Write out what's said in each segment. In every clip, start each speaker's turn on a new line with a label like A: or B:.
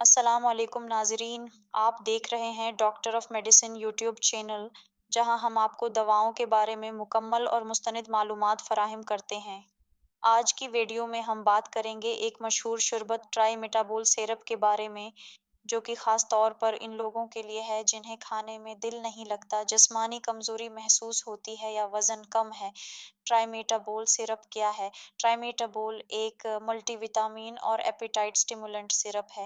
A: السلام علیکم ناظرین، آپ دیکھ رہے ہیں doctor of medicine YouTube channel, جہاں ہم آپ کو دواؤں کے بارے میں مکمل اور مستند معلومات فراہم کرتے ہیں۔ آج کی ویڈیو میں ہم بات کریں گے ایک مشہور شربت ٹرائی میٹابول سیرپ کے بارے میں، جو کہ خاص طور پر ان لوگوں کے لیے ہے جنہیں کھانے میں دل نہیں لگتا، جسمانی کمزوری محسوس ہوتی ہے یا وزن کم ہے۔ ٹرائی میٹابول سیرپ کیا ہے؟ ٹرائی میٹابول ایک ملٹی وٹامن اور ایپیٹائٹ سٹیمولنٹ سیرپ ہے۔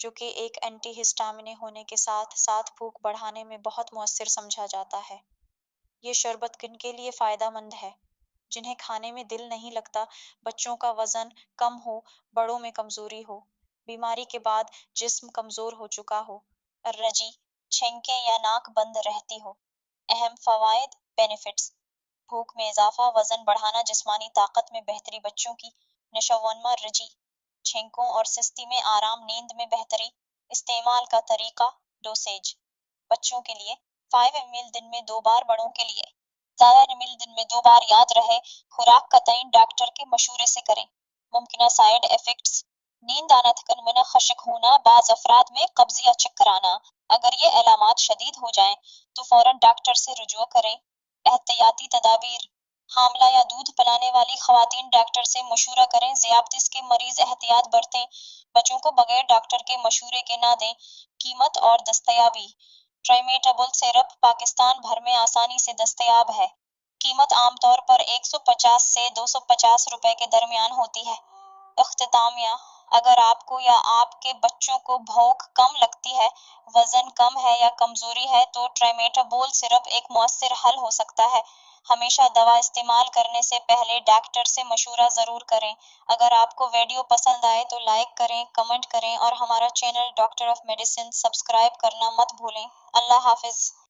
A: جو کہ ایک اینٹی ہسٹامین ہونے کے ساتھ ساتھ بھوک بڑھانے میں بہت مؤثر سمجھا جاتا ہے۔ یہ شربت کن کے لیے فائدہ مند ہے؟ جنہیں کھانے میں دل نہیں لگتا، بچوں کا وزن کم ہو، بڑوں میں کمزوری ہو، بیماری کے بعد جسم کمزور ہو چکا ہو، الرجی، چھینکیں یا ناک بند رہتی ہو۔ اہم فوائد، بینیفٹس: بھوک میں اضافہ، وزن بڑھانا، جسمانی طاقت میں بہتری، بچوں کی نشوونما رجی، چھینکوں اور سستی میں آرام، نیند میں بہتری۔ استعمال کا طریقہ، ڈوسیج: بچوں کے لیے 5 ml دن میں 2 بار، بڑوں کے لیے زیادہ ml دن میں 2 بار۔ یاد رہے، خوراک کا تعین ڈاکٹر کے مشورے سے کریں۔ ممکنہ سائیڈ افیکٹس: نیند آنا، تھکن ہونا، خشک ہونا، بعض افراد میں قبض یا چکر آنا۔ اگر یہ علامات شدید ہو جائیں تو فوراً ڈاکٹر سے رجوع کریں۔ احتیاطی تدابیر: حاملہ یا دودھ پلانے والی خواتین ڈاکٹر سے مشورہ کریں۔ ذیابیطس کے مریض احتیاط برتیں، بچوں کو بغیر ڈاکٹر کے مشورے کے نہ دیں۔ قیمت اور دستیابی: ٹرائی میٹابول سیرپ پاکستان بھر میں آسانی سے دستیاب ہے۔ قیمت عام طور پر 150 سے 250 روپے کے درمیان ہوتی ہے۔ اختتامیہ: اگر آپ کو یا آپ کے بچوں کو بھوک کم لگتی ہے، وزن کم ہے یا کمزوری ہے تو ٹرائی میٹابول سیرپ ایک مؤثر حل ہو سکتا ہے۔ ہمیشہ دوا استعمال کرنے سے پہلے ڈاکٹر سے مشورہ ضرور کریں۔ اگر آپ کو ویڈیو پسند آئے تو لائک کریں، کمنٹ کریں اور ہمارا channel doctor of medicine subscribe کرنا مت بھولیں۔ اللہ حافظ۔